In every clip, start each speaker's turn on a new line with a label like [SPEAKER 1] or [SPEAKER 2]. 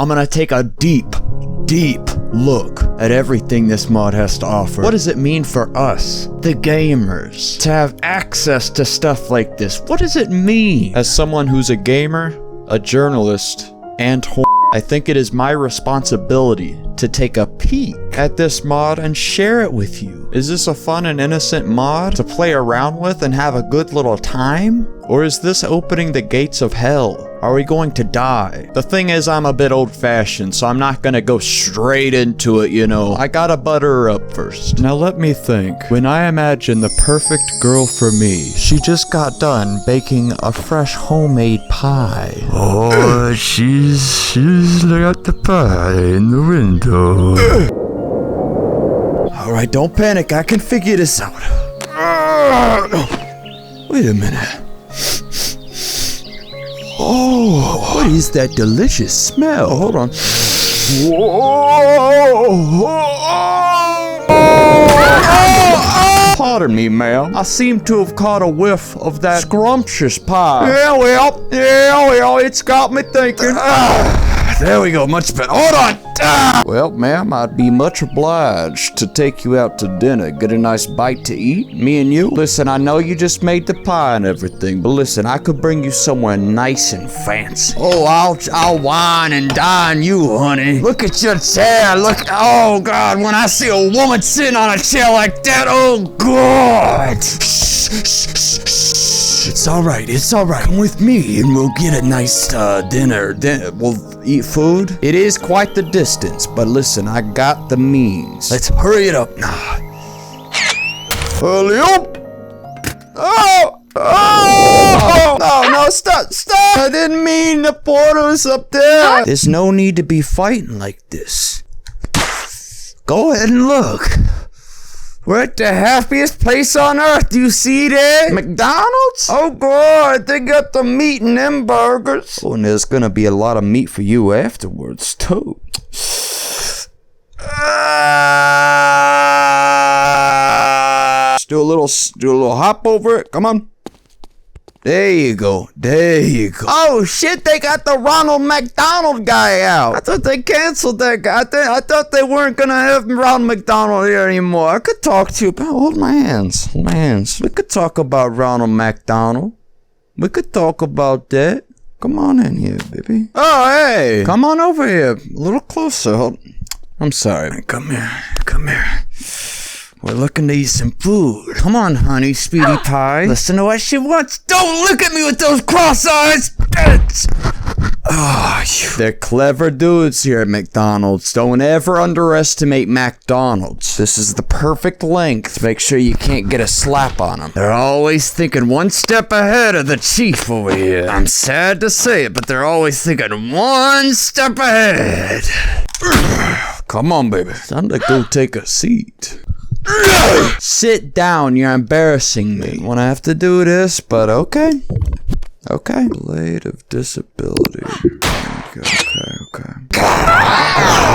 [SPEAKER 1] I'm gonna take a deep look at everything this mod has to offer. What does it mean for us, the gamers, to have access to stuff like this? What does it mean? As someone who's a gamer, a journalist, and I think it is my responsibility to take a peek at this mod and share it with you. Is this a fun and innocent mod to play around with and have a good little time? Or is this opening the gates of hell? Are we going to die? The thing is, I'm a bit old-fashioned, so I'm not gonna go straight into it, you know. I gotta butter her up first. Now let me think. When I imagine the perfect girl for me, she just got done baking a fresh homemade pie.
[SPEAKER 2] Oh, she's got the pie in the window.
[SPEAKER 1] Alright, don't panic. I can figure this out. Wait a minute. Oh, what is that delicious smell? Hold on. Pardon me, ma'am. I seem to have caught a whiff of that scrumptious pie. Yeah, well, it's got me thinking. There we go, much better. Hold on. Well, ma'am, I'd be much obliged to take you out to dinner, get a nice bite to eat, me and you. Listen, I know you just made the pie and everything, but listen, I could bring you somewhere nice and fancy. Oh, I'll wine and dine you, honey. Look at your chair, look. Oh, God, when I see a woman sitting on a chair like that, oh, God. It's all right. Come with me and we'll get a nice dinner. We'll eat food. It is quite the distance, but listen, I got the means. Let's hurry it up now. Hurry up! Oh! No, stop! I didn't mean the portal's up there. There's no need to be fighting like this. Go ahead and look. We're at the happiest place on earth. Do you see that? McDonald's? Oh, God, they got the meat in them burgers. Oh, and there's gonna be a lot of meat for you afterwards, too. Just do a little hop over it. Come on. There you go. Oh, shit, they got the Ronald McDonald guy out. I thought they canceled that guy. I thought they weren't gonna have Ronald McDonald here anymore. I could talk to you about... Hold my hands. We could talk about Ronald McDonald. We could talk about that. Come on in here, baby. Oh, hey. Come on over here. A little closer. I'm sorry. Come here. We're looking to eat some food. Come on, honey, Speedy Pie. Listen to what she wants. Don't look at me with those cross eyes. They're clever dudes here at McDonald's. Don't ever underestimate McDonald's. This is the perfect length. Make sure you can't get a slap on them. They're always thinking one step ahead of the chief over here. I'm sad to say it, but they're always thinking one step ahead. Come on, baby. Time to go take a seat. Sit down, you're embarrassing me when I have to do this, but okay. Blade of disability. Okay.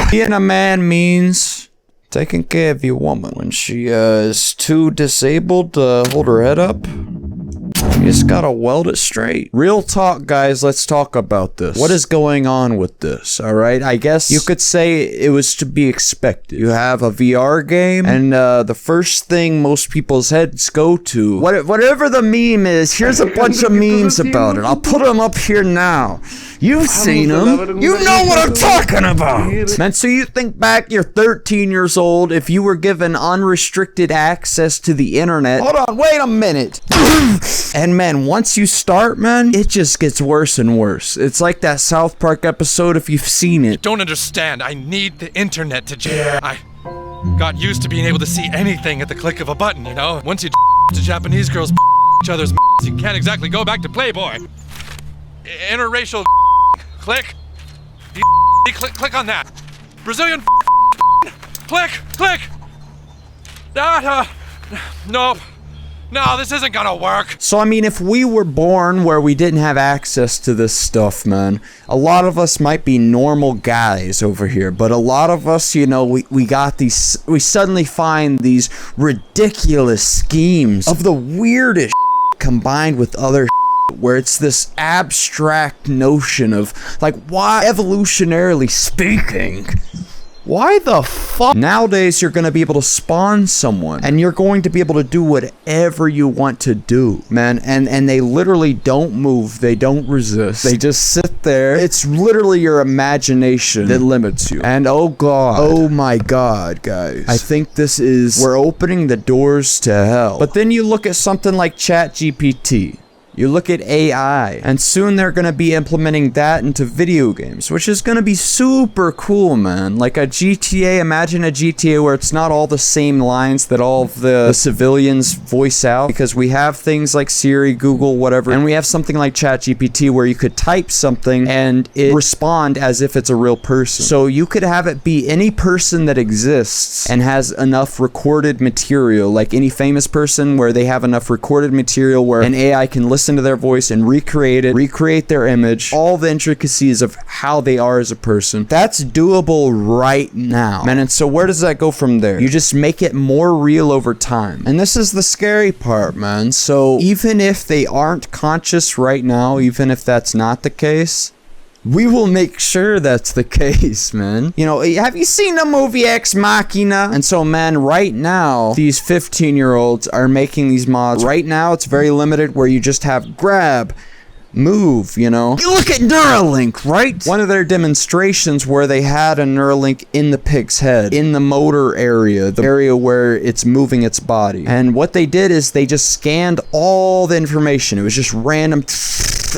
[SPEAKER 1] Being a man means taking care of your woman. When she is too disabled to hold her head up, you just gotta weld it straight. Real talk, guys, let's talk about this. What is going on with this, alright? I guess you could say it was to be expected. You have a VR game, and the first thing most people's heads go to, whatever the meme is, here's a bunch of memes about it. I'll put them up here now. You've seen them. You know what I'm talking about. Man, so you think back, you're 13 years old, if you were given unrestricted access to the internet. Hold on, wait a minute. And man, once you start, man, it just gets worse and worse. It's like that South Park episode, if you've seen it.
[SPEAKER 3] Don't understand. I need the internet to I got used to being able to see anything at the click of a button, you know? Once you to Japanese girls each other's you can't exactly go back to Playboy. Interracial click. Click on that. Brazilian click. Nope. No, this isn't gonna work.
[SPEAKER 1] So, I mean, if we were born where we didn't have access to this stuff, man, a lot of us might be normal guys over here, but a lot of us, you know, we suddenly find these ridiculous schemes of the weirdest combined with other where it's this abstract notion of, like, why, evolutionarily speaking, why the fuck? Nowadays, you're going to be able to spawn someone, and you're going to be able to do whatever you want to do, man. And they literally don't move. They don't resist. They just sit there. It's literally your imagination that limits you. And oh god, oh my god, guys, I think we're opening the doors to hell. But then you look at something like ChatGPT. You look at AI, and soon they're going to be implementing that into video games, which is going to be super cool, man. Like a GTA, imagine a GTA where it's not all the same lines that all of the civilians voice out, because we have things like Siri, Google, whatever, and we have something like ChatGPT where you could type something and it respond as if it's a real person. So you could have it be any person that exists and has enough recorded material, like any famous person where they have enough recorded material where an AI can listen to their voice and recreate their image, all the intricacies of how they are as a person. That's doable right now, man. And so where does that go from there? You just make it more real over time. And this is the scary part, man. So even if they aren't conscious right now, even if that's not the case, we will make sure that's the case, man. You know, have you seen the movie Ex Machina? And so, man, right now, these 15-year-olds are making these mods. Right now, it's very limited where you just have grab, move, you know. You look at Neuralink, right? One of their demonstrations where they had a Neuralink in the pig's head, in the motor area, the area where it's moving its body. And what they did is they just scanned all the information. It was just random,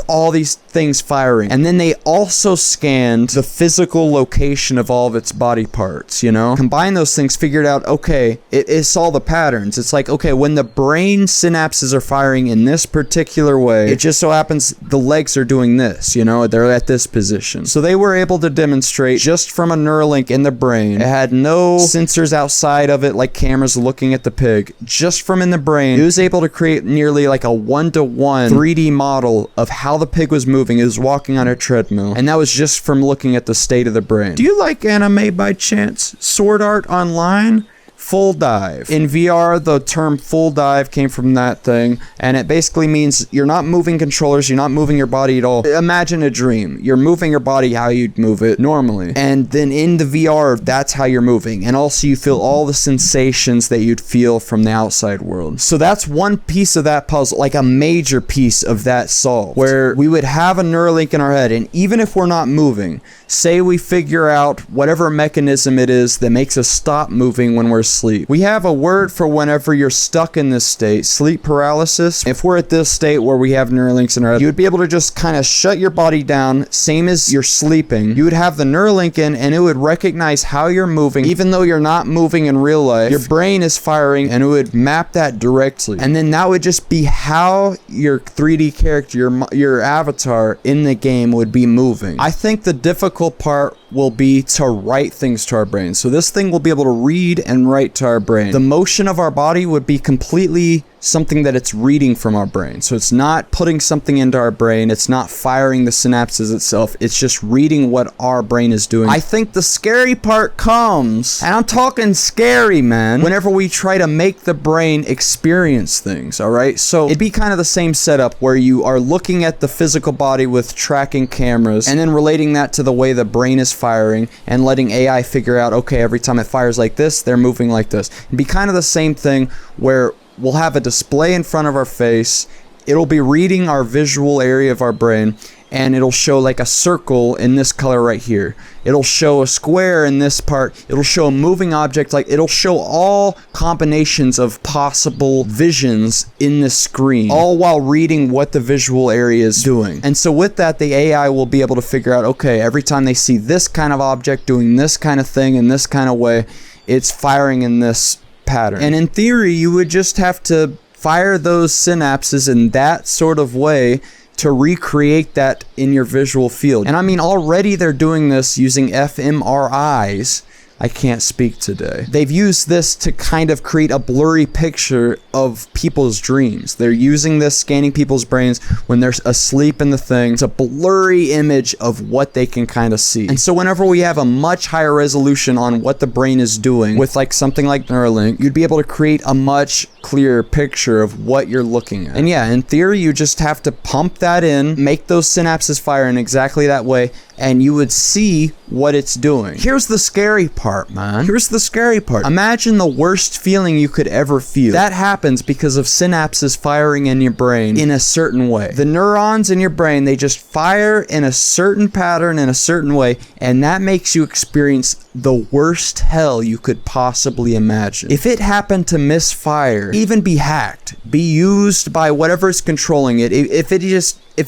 [SPEAKER 1] all these things firing. And then they also scanned the physical location of all of its body parts, you know? Combine those things, figured out, okay, it saw the patterns. It's like, okay, when the brain synapses are firing in this particular way, it just so happens the legs are doing this, you know? They're at this position. So they were able to demonstrate just from a Neuralink in the brain. It had no sensors outside of it, like cameras looking at the pig. Just from in the brain, it was able to create nearly like a 1-to-1 3D model of how the pig was moving. It was walking on a treadmill, and that was just from looking at the state of the brain. Do you like anime by chance? Sword Art Online? Full dive. In VR, the term full dive came from that thing, and it basically means you're not moving controllers, you're not moving your body at all. Imagine a dream. You're moving your body how you'd move it normally, and then in the VR, that's how you're moving, and also you feel all the sensations that you'd feel from the outside world. So that's one piece of that puzzle, like a major piece of that solved, where we would have a Neuralink in our head, and even if we're not moving, say we figure out whatever mechanism it is that makes us stop moving when we're asleep. We have a word for whenever you're stuck in this state, sleep paralysis. If we're at this state where we have Neuralinks in our head, you would be able to just kind of shut your body down, same as you're sleeping. You would have the Neuralink in, and it would recognize how you're moving, even though you're not moving in real life. Your brain is firing, and it would map that directly. And then that would just be how your 3D character, your avatar in the game would be moving. I think the difficult part will be to write things to our brain. So this thing will be able to read and write to our brain. The motion of our body would be completely something that it's reading from our brain. So it's not putting something into our brain. It's not firing the synapses itself. It's just reading what our brain is doing. I think the scary part comes, and I'm talking scary, man, whenever we try to make the brain experience things, all right? So it'd be kind of the same setup where you are looking at the physical body with tracking cameras and then relating that to the way the brain is firing and letting AI figure out, okay, every time it fires like this, they're moving like this. It'd be kind of the same thing where we'll have a display in front of our face. It'll be reading our visual area of our brain, and it'll show like a circle in this color right here. It'll show a square in this part. It'll show a moving object. Like, it'll show all combinations of possible visions in the screen, all while reading what the visual area is doing. And so with that, the AI will be able to figure out, okay, every time they see this kind of object doing this kind of thing in this kind of way, it's firing in this pattern. And in theory, you would just have to fire those synapses in that sort of way to recreate that in your visual field. And I mean, already they're doing this using fMRIs. I can't speak today. They've used this to kind of create a blurry picture of people's dreams. They're using this, scanning people's brains when they're asleep in the thing. It's a blurry image of what they can kind of see. And so whenever we have a much higher resolution on what the brain is doing with like something like Neuralink, you'd be able to create a much clear picture of what you're looking at. And yeah, in theory, you just have to pump that in, make those synapses fire in exactly that way, and you would see what it's doing. Here's the scary part, man. Here's the scary part. Imagine the worst feeling you could ever feel. That happens because of synapses firing in your brain in a certain way. The neurons in your brain, they just fire in a certain pattern in a certain way, and that makes you experience the worst hell you could possibly imagine. If it happened to misfire, even be hacked, be used by whatever's controlling it, if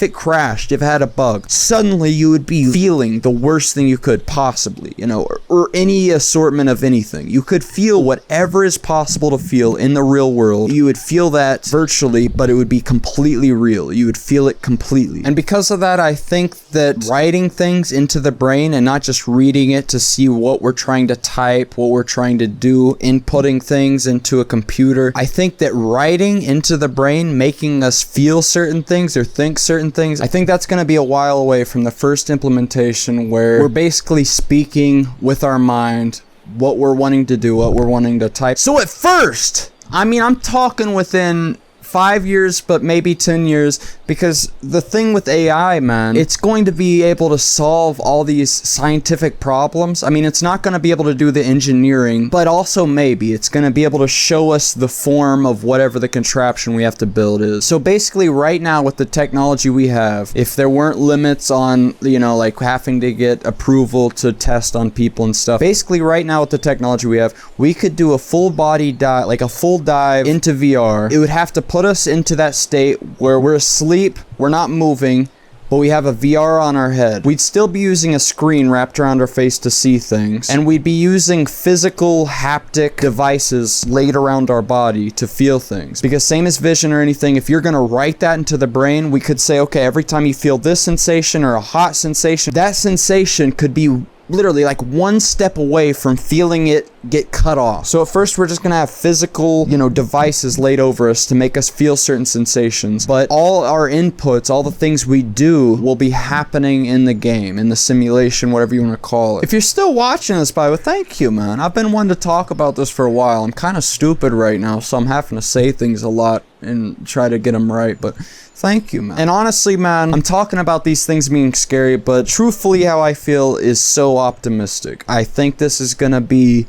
[SPEAKER 1] it crashed, if it had a bug, suddenly you would be feeling the worst thing you could possibly, or any assortment of anything. You could feel whatever is possible to feel in the real world. You would feel that virtually, but it would be completely real. You would feel it completely. And because of that, I think that writing things into the brain and not just reading it to see what we're trying to type, what we're trying to do, inputting things into a computer, I think that writing into the brain, making us feel certain things or think certain things, I think that's going to be a while away from the first implementation where we're basically speaking with our mind what we're wanting to do, what we're wanting to type. So at first, I'm talking within 5 years, but maybe 10 years, because the thing with AI, man, it's going to be able to solve all these scientific problems. It's not going to be able to do the engineering, but also maybe it's going to be able to show us the form of whatever the contraption we have to build is. So basically right now with the technology we have, if there weren't limits on, like having to get approval to test on people and stuff, basically right now with the technology we have, we could do a full body dive, like a full dive into VR. It would have to put us into that state where we're asleep, we're not moving, but we have a VR on our head. We'd still be using a screen wrapped around our face to see things, and we'd be using physical haptic devices laid around our body to feel things. Because same as vision or anything, if you're gonna write that into the brain, we could say, okay, every time you feel this sensation or a hot sensation, that sensation could be literally like one step away from feeling it get cut off. So at first we're just gonna have physical, devices laid over us to make us feel certain sensations, but all our inputs, all the things we do will be happening in the game, in the simulation, whatever you want to call it. If you're still watching this, by the way, thank you, man. I've been wanting to talk about this for a while. I'm kind of stupid right now, so I'm having to say things a lot and try to get them right, but thank you, man. And honestly, man, I'm talking about these things being scary, but truthfully how I feel is so optimistic. I think this is gonna be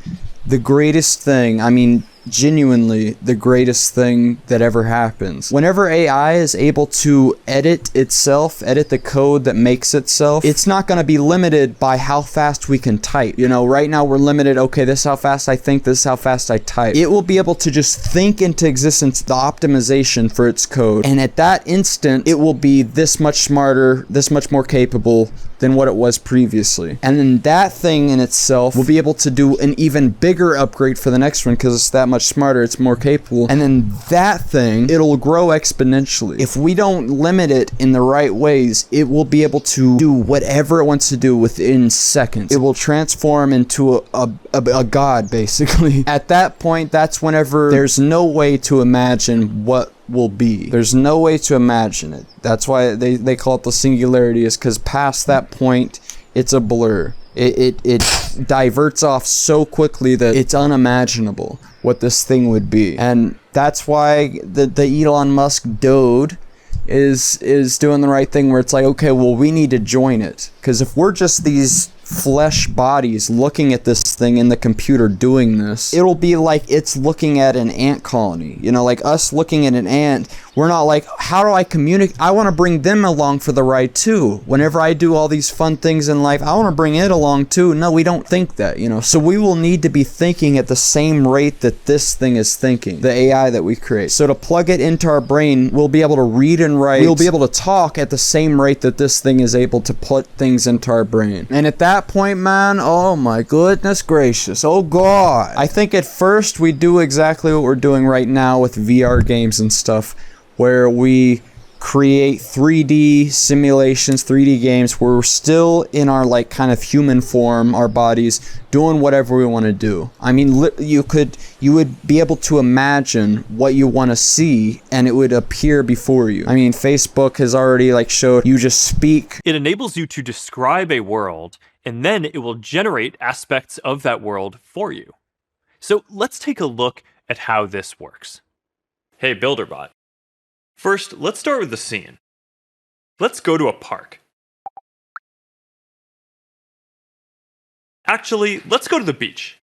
[SPEAKER 1] the greatest thing. Genuinely the greatest thing that ever happens. Whenever AI is able to edit itself, edit the code that makes itself, it's not going to be limited by how fast we can type. Right now we're limited, okay, this is how fast I think, this is how fast I type. It will be able to just think into existence the optimization for its code, and at that instant, it will be this much smarter, this much more capable than what it was previously. And then that thing in itself will be able to do an even bigger upgrade for the next one because it's that much smarter, it's more capable. And then that thing, it'll grow exponentially. If we don't limit it in the right ways, it will be able to do whatever it wants to do within seconds. It will transform into a god, basically. At that point, that's whenever there's no way to imagine what will be. There's no way to imagine it. That's why they call it the singularity, is because past that point, it's a blur. It diverts off so quickly that it's unimaginable what this thing would be. And that's why the Elon Musk Dode is doing the right thing, where it's like, okay, well, we need to join it. Because if we're just these flesh bodies looking at this thing in the computer doing this, it'll be like it's looking at an ant colony. Like us looking at an ant, we're not like, how do I communicate? I want to bring them along for the ride too. Whenever I do all these fun things in life, I want to bring it along too. No, we don't think that, So we will need to be thinking at the same rate that this thing is thinking, the AI that we create. So to plug it into our brain, we'll be able to read and write. We'll be able to talk at the same rate that this thing is able to put things into our brain. And at that point, man, oh my goodness gracious, oh god. I think at first we do exactly what we're doing right now with VR games and stuff, where we create 3D simulations, 3D games, where we're still in our like kind of human form, our bodies, doing whatever we want to do. You would be able to imagine what you want to see and it would appear before you. Facebook has already showed you just speak.
[SPEAKER 4] It enables you to describe a world, and then it will generate aspects of that world for you. So let's take a look at how this works. Hey, Builderbot. First, let's start with the scene. Let's go to a park. Actually, let's go to the beach.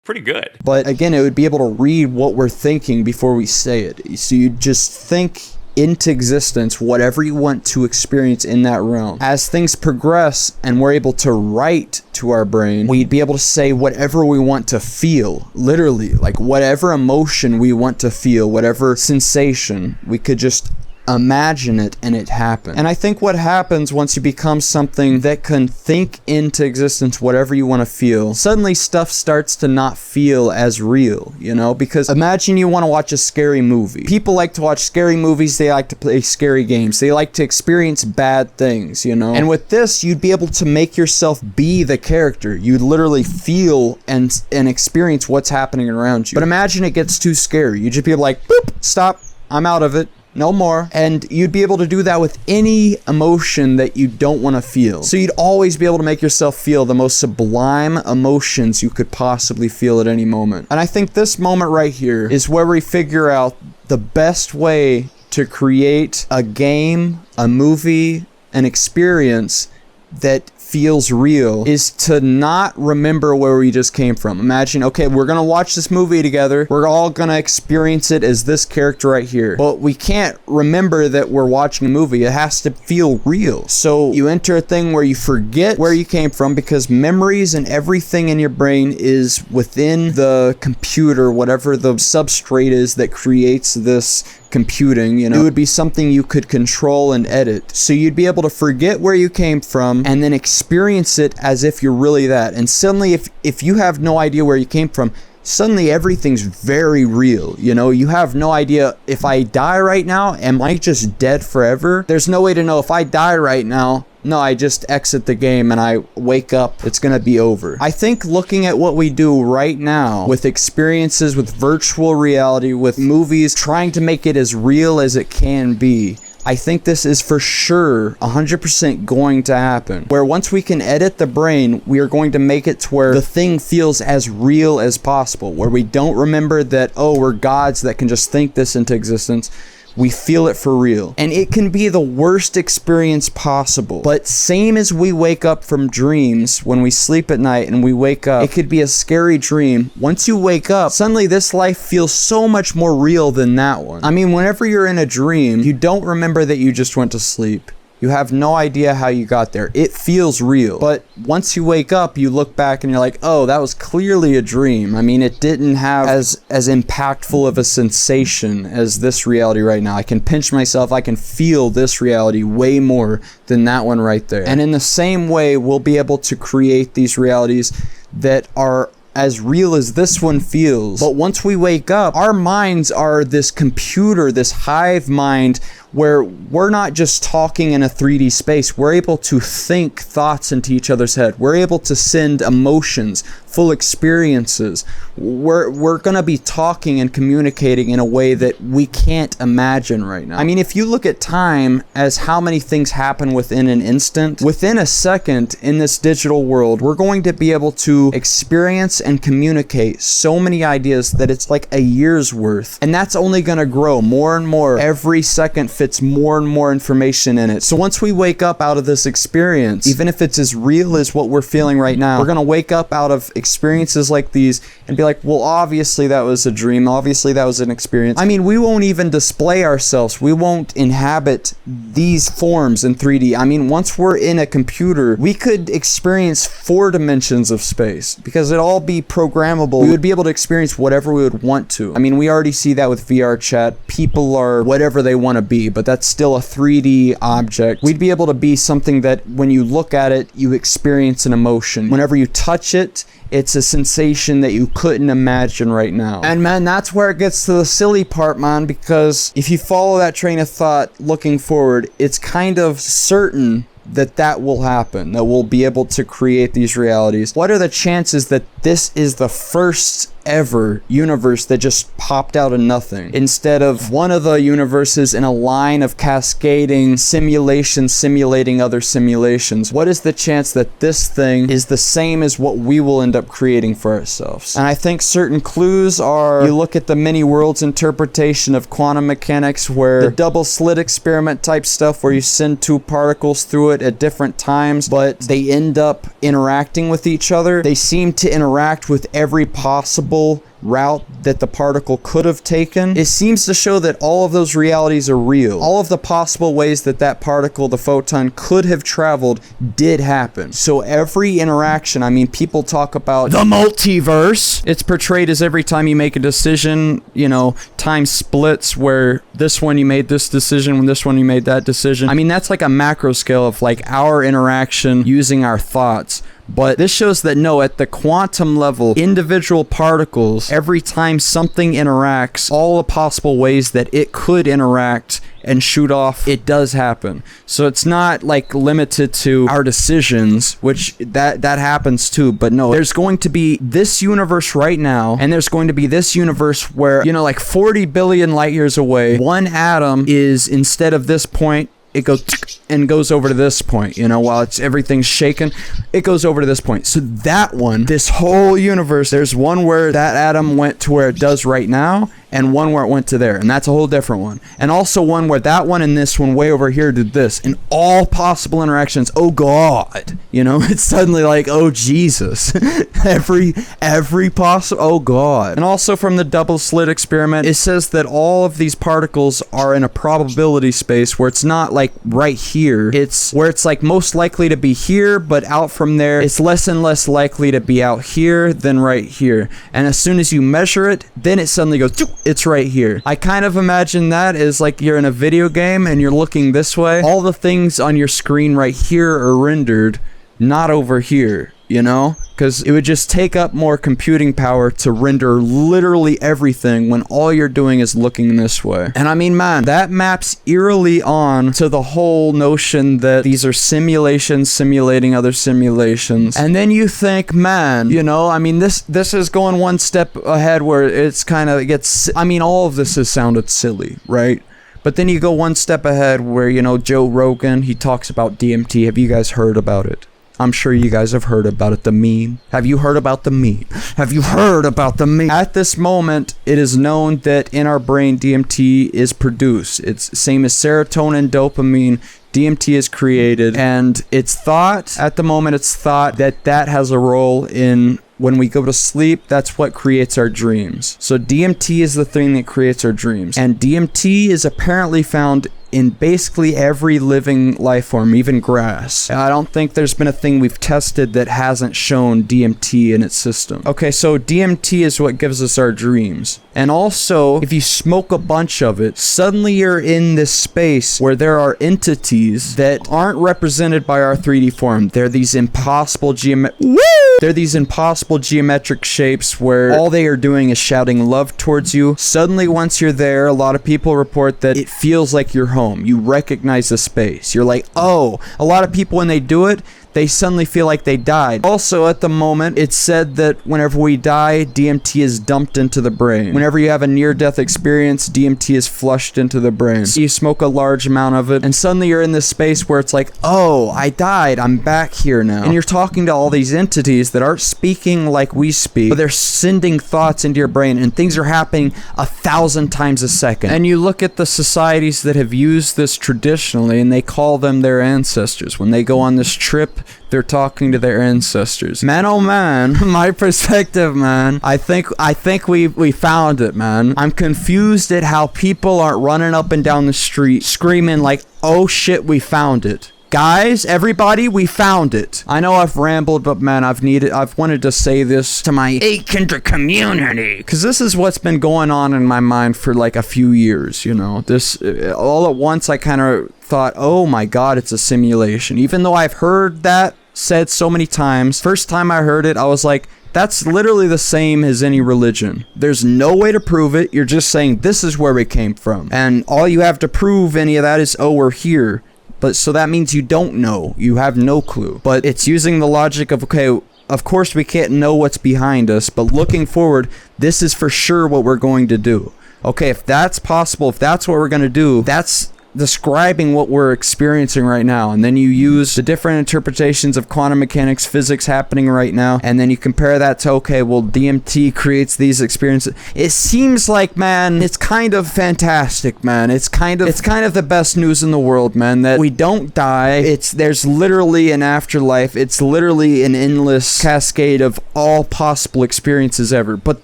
[SPEAKER 4] Pretty good.
[SPEAKER 1] But again, it would be able to read what we're thinking before we say it. So you just think into existence whatever you want to experience in that realm. As things progress and we're able to write to our brain, we'd be able to say whatever we want to feel. Literally, like whatever emotion we want to feel, whatever sensation, we could just imagine it and it happened. And I think what happens once you become something that can think into existence whatever you want to feel, suddenly stuff starts to not feel as real, you know? Because imagine you want to watch a scary movie. People like to watch scary movies, they like to play scary games, they like to experience bad things, you know? And with this, you'd be able to make yourself be the character. You'd literally feel and experience what's happening around you. But imagine it gets too scary. You'd just be like, boop, stop, I'm out of it. No more. And you'd be able to do that with any emotion that you don't want to feel. So you'd always be able to make yourself feel the most sublime emotions you could possibly feel at any moment. And I think this moment right here is where we figure out the best way to create a game, a movie, an experience that feels real is to not remember where we just came from. Imagine, okay, we're gonna watch this movie together. We're all gonna experience it as this character right here. But we can't remember that we're watching a movie. It has to feel real. So you enter a thing where you forget where you came from because memories and everything in your brain is within the computer, whatever the substrate is that creates this computing, you know. It would be something you could control and edit. So you'd be able to forget where you came from and then experience it as if you're really that. And suddenly if you have no idea where you came from, suddenly everything's very real, you know. You have no idea, if I die right now, am I just dead forever? There's no way to know if I die right now. No, I just exit the game and I wake up, it's gonna be over. I think looking at what we do right now with experiences, with virtual reality, with movies, trying to make it as real as it can be, I think this is for sure 100% going to happen. Where once we can edit the brain, we are going to make it to where the thing feels as real as possible. Where we don't remember that, oh, we're gods that can just think this into existence. We feel it for real. And it can be the worst experience possible. But same as we wake up from dreams, when we sleep at night and we wake up, it could be a scary dream. Once you wake up, suddenly this life feels so much more real than that one. I mean, whenever you're in a dream, you don't remember that you just went to sleep. You have no idea how you got there. It feels real. But once you wake up, you look back and you're like, oh, that was clearly a dream. I mean, it didn't have as impactful of a sensation as this reality right now. I can pinch myself. I can feel this reality way more than that one right there. And in the same way, we'll be able to create these realities that are as real as this one feels. But once we wake up, our minds are this computer, this hive mind, where we're not just talking in a 3D space. We're able to think thoughts into each other's head. We're able to send emotions, full experiences. We're gonna be talking and communicating in a way that we can't imagine right now. I mean, if you look at time as how many things happen within an instant, within a second in this digital world, we're going to be able to experience and communicate so many ideas that it's like a year's worth. And that's only gonna grow more and more. Every second fits more and more information in it. So once we wake up out of this experience, even if it's as real as what we're feeling right now, we're gonna wake up out of experiences like these and be like, well, obviously that was a dream. Obviously that was an experience. I mean, we won't even display ourselves. We won't inhabit these forms in 3D. I mean, once we're in a computer, we could experience 4 dimensions of space because it'd all be programmable. We would be able to experience whatever we would want to. I mean, we already see that with VR chat. People are whatever they want to be, but that's still a 3D object. We'd be able to be something that when you look at it, you experience an emotion. Whenever you touch it, it's a sensation that you couldn't imagine right now. And man, that's where it gets to the silly part, man, because if you follow that train of thought looking forward, it's kind of certain that will happen, that we'll be able to create these realities. What are the chances that this is the first ever universe that just popped out of nothing, instead of one of the universes in a line of cascading simulations simulating other simulations, what is the chance that this thing is the same as what we will end up creating for ourselves? And I think certain clues are, you look at the many worlds interpretation of quantum mechanics, where the double slit experiment type stuff, where you send two particles through it at different times, but they end up interacting with each other. They seem to interact with every possible route that the particle could have taken. It seems to show that all of those realities are real. All of the possible ways that that particle, the photon, could have traveled did happen. So every interaction, I mean, people talk about the multiverse. It's portrayed as every time you make a decision, you know, time splits, where this one you made this decision, when this one you made that decision. I mean, that's like a macro scale of like our interaction using our thoughts. But this shows that no, at the quantum level, individual particles, every time something interacts, all the possible ways that it could interact and shoot off, it does happen. So it's not like limited to our decisions, which that happens too. But no, there's going to be this universe right now, and there's going to be this universe where, you know, like 40 billion light years away, one atom is, instead of this point, it goes and goes over to this point, you know, while everything's shaken, it goes over to this point. So that one, this whole universe, there's one where that atom went to where it does right now, and one where it went to there, and that's a whole different one. And also one where that one and this one way over here did this, and all possible interactions, oh God, you know, it's suddenly like, oh Jesus, every possible, oh God. And also from the double slit experiment, it says that all of these particles are in a probability space where it's not like right here, it's where it's like most likely to be here, but out from there, it's less and less likely to be out here than right here. And as soon as you measure it, then it suddenly goes, it's right here. I kind of imagine that as like you're in a video game and you're looking this way. All the things on your screen right here are rendered, not over here, you know? Because it would just take up more computing power to render literally everything when all you're doing is looking this way. And I mean, man, that maps eerily on to the whole notion that these are simulations simulating other simulations. And then you think, man, you know, I mean, this is going one step ahead where it's kind of gets, I mean, all of this has sounded silly, right? But then you go one step ahead where, you know, Joe Rogan, he talks about DMT. Have you guys heard about it? I'm sure you guys have heard about it, the meme. Have you heard about the meme? Have you heard about the meme? At this moment, it is known that in our brain, DMT is produced. It's same as serotonin, dopamine. DMT is created, and it's thought, at the moment, it's thought that that has a role in when we go to sleep. That's what creates our dreams. So DMT is the thing that creates our dreams. And DMT is apparently found in basically every living life form, even grass. I don't think there's been a thing we've tested that hasn't shown DMT in its system. Okay, so DMT is what gives us our dreams. And also, if you smoke a bunch of it, suddenly you're in this space where there are entities that aren't represented by our 3D form. They're these impossible They're these impossible geometric shapes where all they are doing is shouting love towards you. Suddenly, once you're there, a lot of people report that it feels like you're home. You recognize the space. You're like, oh, a lot of people when they do it, they suddenly feel like they died. Also, at the moment, it's said that whenever we die, DMT is dumped into the brain. Whenever you have a near-death experience, DMT is flushed into the brain. You smoke a large amount of it, and suddenly you're in this space where it's like, oh, I died, I'm back here now. And you're talking to all these entities that aren't speaking like we speak, but they're sending thoughts into your brain, and things are happening 1,000 times a second. And you look at the societies that have used this traditionally, and they call them their ancestors. When they go on this trip, they're talking to their ancestors. Man, oh man, my perspective, man. I think we found it, man. I'm confused at how people aren't running up and down the street screaming like, oh shit, we found it. Guys, everybody, we found it. I know I've rambled, but man, I've wanted to say this to my Akinder community. Because this is what's been going on in my mind for like a few years, you know. This, all at once, I kind of thought, oh my god, it's a simulation. Even though I've heard that said so many times, first time I heard it, I was like, that's literally the same as any religion. There's no way to prove it. You're just saying, this is where we came from. And all you have to prove any of that is, oh, we're here. But so that means you don't know. You have no clue. But it's using the logic of, okay, of course we can't know what's behind us, but looking forward, this is for sure what we're going to do. Okay, if that's possible, if that's what we're going to do, that's describing what we're experiencing right now. And then you use the different interpretations of quantum mechanics, physics happening right now, and then you compare that to, okay, well, DMT creates these experiences. It seems like, man, it's kind of fantastic, man. It's kind of the best news in the world, man, that we don't die. There's literally an afterlife. It's literally an endless cascade of all possible experiences ever. But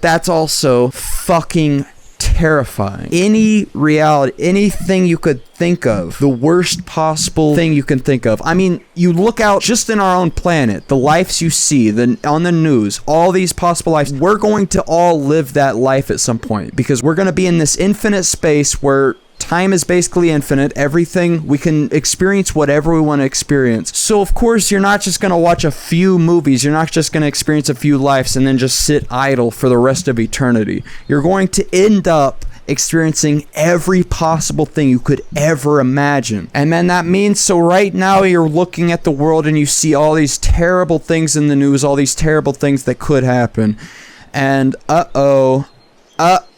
[SPEAKER 1] that's also fucking terrifying. Any reality, anything you could think of, the worst possible thing you can think of. I mean, you look out just in our own planet, the lives you see, on the news, all these possible lives, we're going to all live that life at some point, because we're going to be in this infinite space where time is basically infinite. Everything, we can experience whatever we want to experience. So of course you're not just going to watch a few movies, you're not just going to experience a few lives and then just sit idle for the rest of eternity. You're going to end up experiencing every possible thing you could ever imagine. And then that means, so right now you're looking at the world and you see all these terrible things in the news, all these terrible things that could happen. And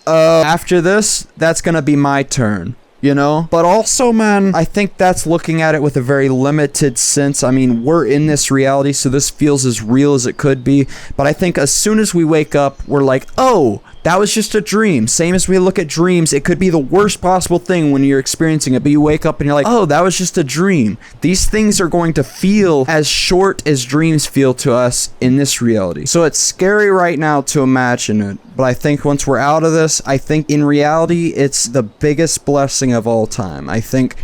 [SPEAKER 1] after this, that's gonna be my turn, you know? But also, man, I think that's looking at it with a very limited sense. I mean, we're in this reality, so this feels as real as it could be. But I think as soon as we wake up, we're like, oh, that was just a dream. Same as we look at dreams, it could be the worst possible thing when you're experiencing it, but you wake up and you're like, oh, that was just a dream. These things are going to feel as short as dreams feel to us in this reality. So it's scary right now to imagine it, but I think once we're out of this, I think in reality, it's the biggest blessing of all time. I think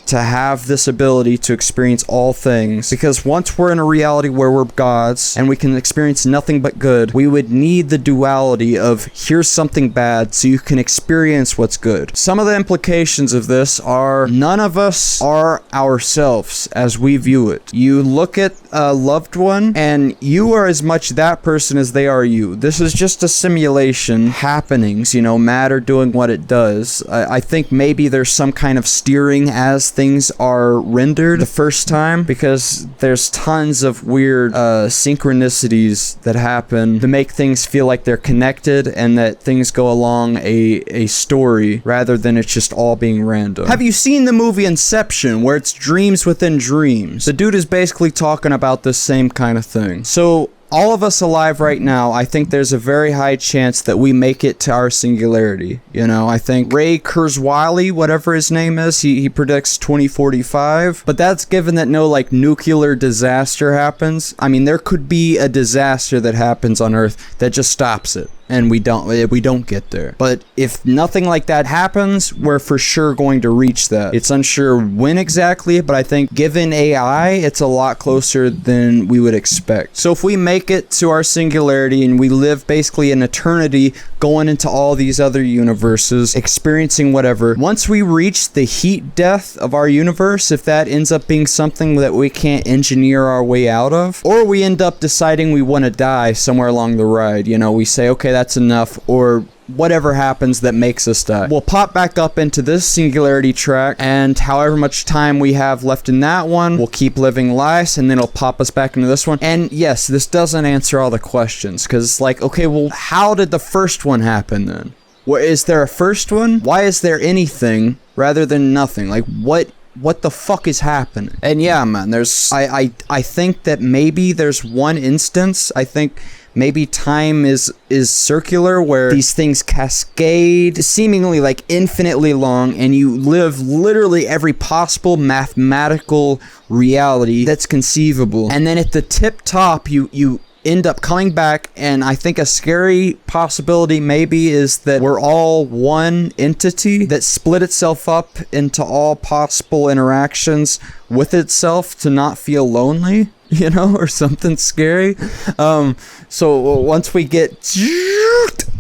[SPEAKER 1] to have this ability to experience all things, because once we're in a reality where we're gods and we can experience nothing but good, we would need the duality of here's something bad so you can experience what's good. Some of the implications of this are none of us are ourselves as we view it. You look at a loved one and you are as much that person as they are you. This is just a simulation, happenings, you know, matter doing what it does. I think maybe there's some kind of steering as things are rendered the first time, because there's tons of weird synchronicities that happen to make things feel like they're connected and that things go along a story rather than it's just all being random. Have you seen the movie Inception, where it's dreams within dreams? The dude is basically talking about this same kind of thing. So all of us alive right now, I think there's a very high chance that we make it to our singularity. You know, I think Ray Kurzweil, whatever his name is, he predicts 2045. But that's given that no, like, nuclear disaster happens. I mean, there could be a disaster that happens on Earth that just stops it, and we don't get there. But if nothing like that happens, we're for sure going to reach that. It's unsure when exactly, but I think given AI, it's a lot closer than we would expect. So if we make it to our singularity and we live basically an eternity going into all these other universes, experiencing whatever, once we reach the heat death of our universe, if that ends up being something that we can't engineer our way out of, or we end up deciding we want to die somewhere along the ride, you know, we say, okay, that's enough, or whatever happens that makes us die, we'll pop back up into this singularity track, and however much time we have left in that one, we'll keep living lives, and then it'll pop us back into this one. And yes, this doesn't answer all the questions, because it's like, okay, well, how did the first one happen then? Is there a first one? Why is there anything rather than nothing? Like, what the fuck is happening? And yeah, man, I think that maybe there's one instance, I think maybe time is circular, where these things cascade seemingly like infinitely long, and you live literally every possible mathematical reality that's conceivable. And then at the tip top, you end up coming back, and I think a scary possibility maybe is that we're all one entity that split itself up into all possible interactions with itself to not feel lonely, you know, or something scary. So once we get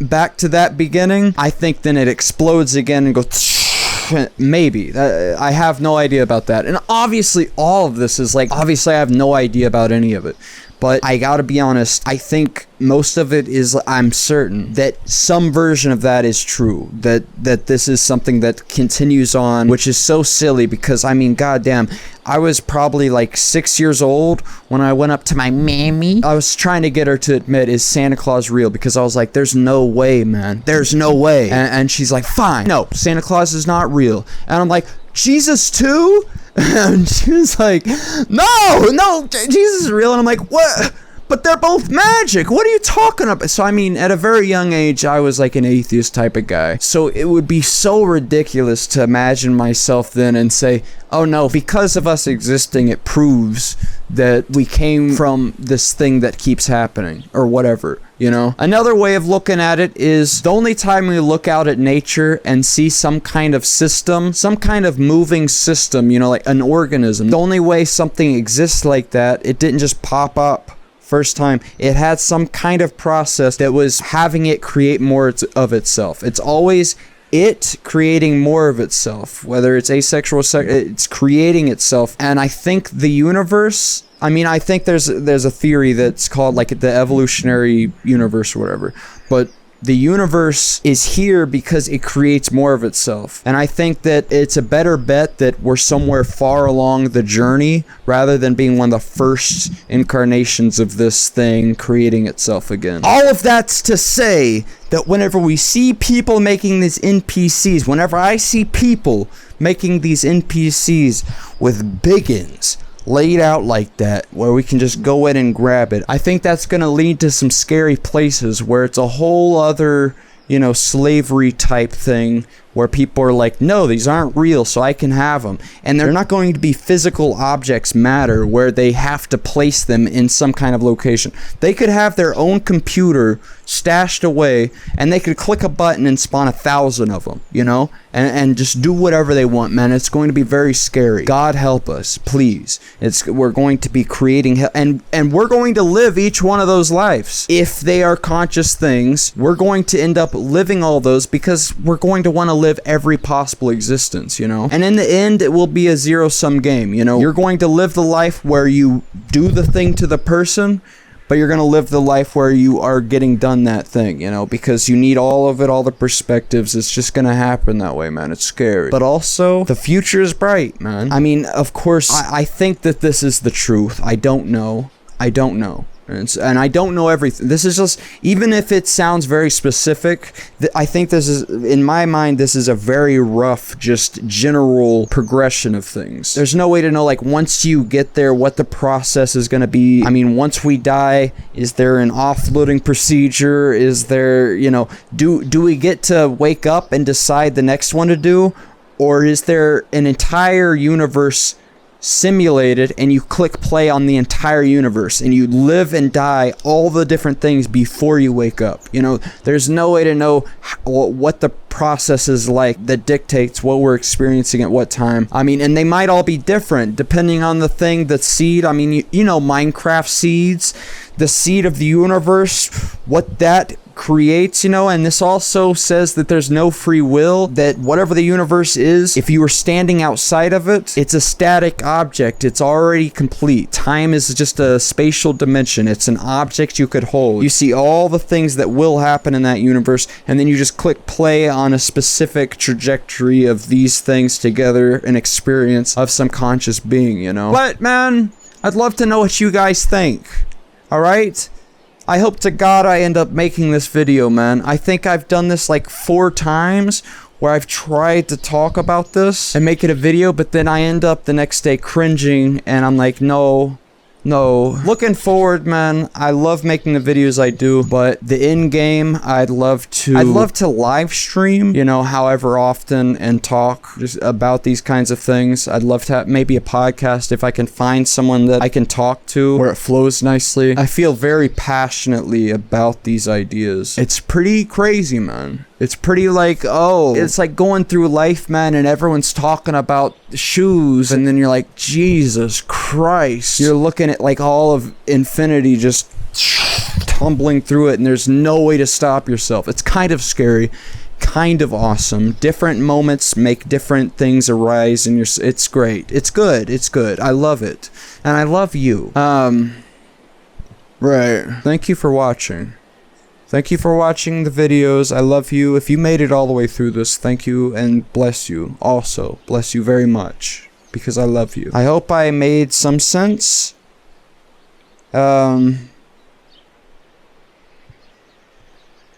[SPEAKER 1] back to that beginning, I think then it explodes again and goes maybe. I have no idea about that. And obviously all of this is like, obviously I have no idea about any of it. But I gotta be honest, I think most of it is, I'm certain that some version of that is true. That this is something that continues on, which is so silly because, I mean, goddamn, I was probably like 6 years old when I went up to my mammy. I was trying to get her to admit, is Santa Claus real? Because I was like, there's no way, man. There's no way. And she's like, fine. No, Santa Claus is not real. And I'm like, Jesus too? And she was like, no, Jesus is real. And I'm like, what? But they're both magic. What are you talking about? So, I mean, at a very young age, I was like an atheist type of guy. So it would be so ridiculous to imagine myself then and say, oh no, because of us existing, it proves that we came from this thing that keeps happening or whatever, you know? Another way of looking at it is the only time we look out at nature and see some kind of system, some kind of moving system, you know, like an organism. The only way something exists like that, it didn't just pop up first time. It had some kind of process that was having it create more of itself. It's always it creating more of itself, whether it's asexual, it's creating itself. And I think the universe, I mean, I think there's a theory that's called like the evolutionary universe or whatever, but the universe is here because it creates more of itself. And I think that it's a better bet that we're somewhere far along the journey rather than being one of the first incarnations of this thing creating itself again. All of that's to say that whenever we see people making these NPCs, whenever I see people making these NPCs with biggins laid out like that, where we can just go in and grab it, I think that's going to lead to some scary places where it's a whole other, you know, slavery type thing where people are like, no, these aren't real, so I can have them. And they're not going to be physical objects matter where they have to place them in some kind of location. They could have their own computer stashed away and they could click a button and spawn 1,000 of them, you know, and just do whatever they want, man. It's going to be very scary. God help us, please. We're going to be creating hell, and we're going to live each one of those lives. If they are conscious things, we're going to end up living all those because we're going to want to live every possible existence, you know? And in the end, it will be a zero-sum game, you know? You're going to live the life where you do the thing to the person, but you're going to live the life where you are getting done that thing, you know? Because you need all of it, all the perspectives. It's just going to happen that way, man. It's scary. But also, the future is bright, man. I mean, of course, I think that this is the truth. I don't know. And I don't know everything. This is just, even if it sounds very specific, I think this is, in my mind, this is a very rough, just general progression of things. There's no way to know, like, once you get there, what the process is going to be. I mean, once we die, is there an offloading procedure? Is there, you know, do we get to wake up and decide the next one to do? Or is there an entire universe simulated and you click play on the entire universe and you live and die all the different things before you wake up? You know, there's no way to know what the process is like that dictates what we're experiencing at what time. I mean, and they might all be different depending on the thing, the seed. I mean, you know, Minecraft seeds, the seed of the universe, what that creates, you know. And this also says that there's no free will, that whatever the universe is, if you were standing outside of it, it's a static object. It's already complete. Time is just a spatial dimension. It's an object you could hold. You see all the things that will happen in that universe, and then you just click play on a specific trajectory of these things together, an experience of some conscious being, you know. But man, I'd love to know what you guys think. Alright? I hope to God I end up making this video, man. I think I've done this like 4 times where I've tried to talk about this and make it a video, but then I end up the next day cringing and I'm like, no. Looking forward, man, I love making the videos I do, but the end game, I'd love to live stream, you know, however often, and talk just about these kinds of things. I'd love to have maybe a podcast if I can find someone that I can talk to where it flows nicely. I feel very passionately about these ideas. It's pretty crazy, man. It's pretty like, it's like going through life, man, and everyone's talking about shoes, and then you're like, Jesus Christ. You're looking at like all of infinity just tumbling through it, and there's no way to stop yourself. It's kind of scary, kind of awesome. Different moments make different things arise, and it's great. It's good. I love it. And I love you. Right. Thank you for watching. Thank you for watching the videos. I love you. If you made it all the way through this, thank you and bless you. Also, bless you very much. Because I love you. I hope I made some sense.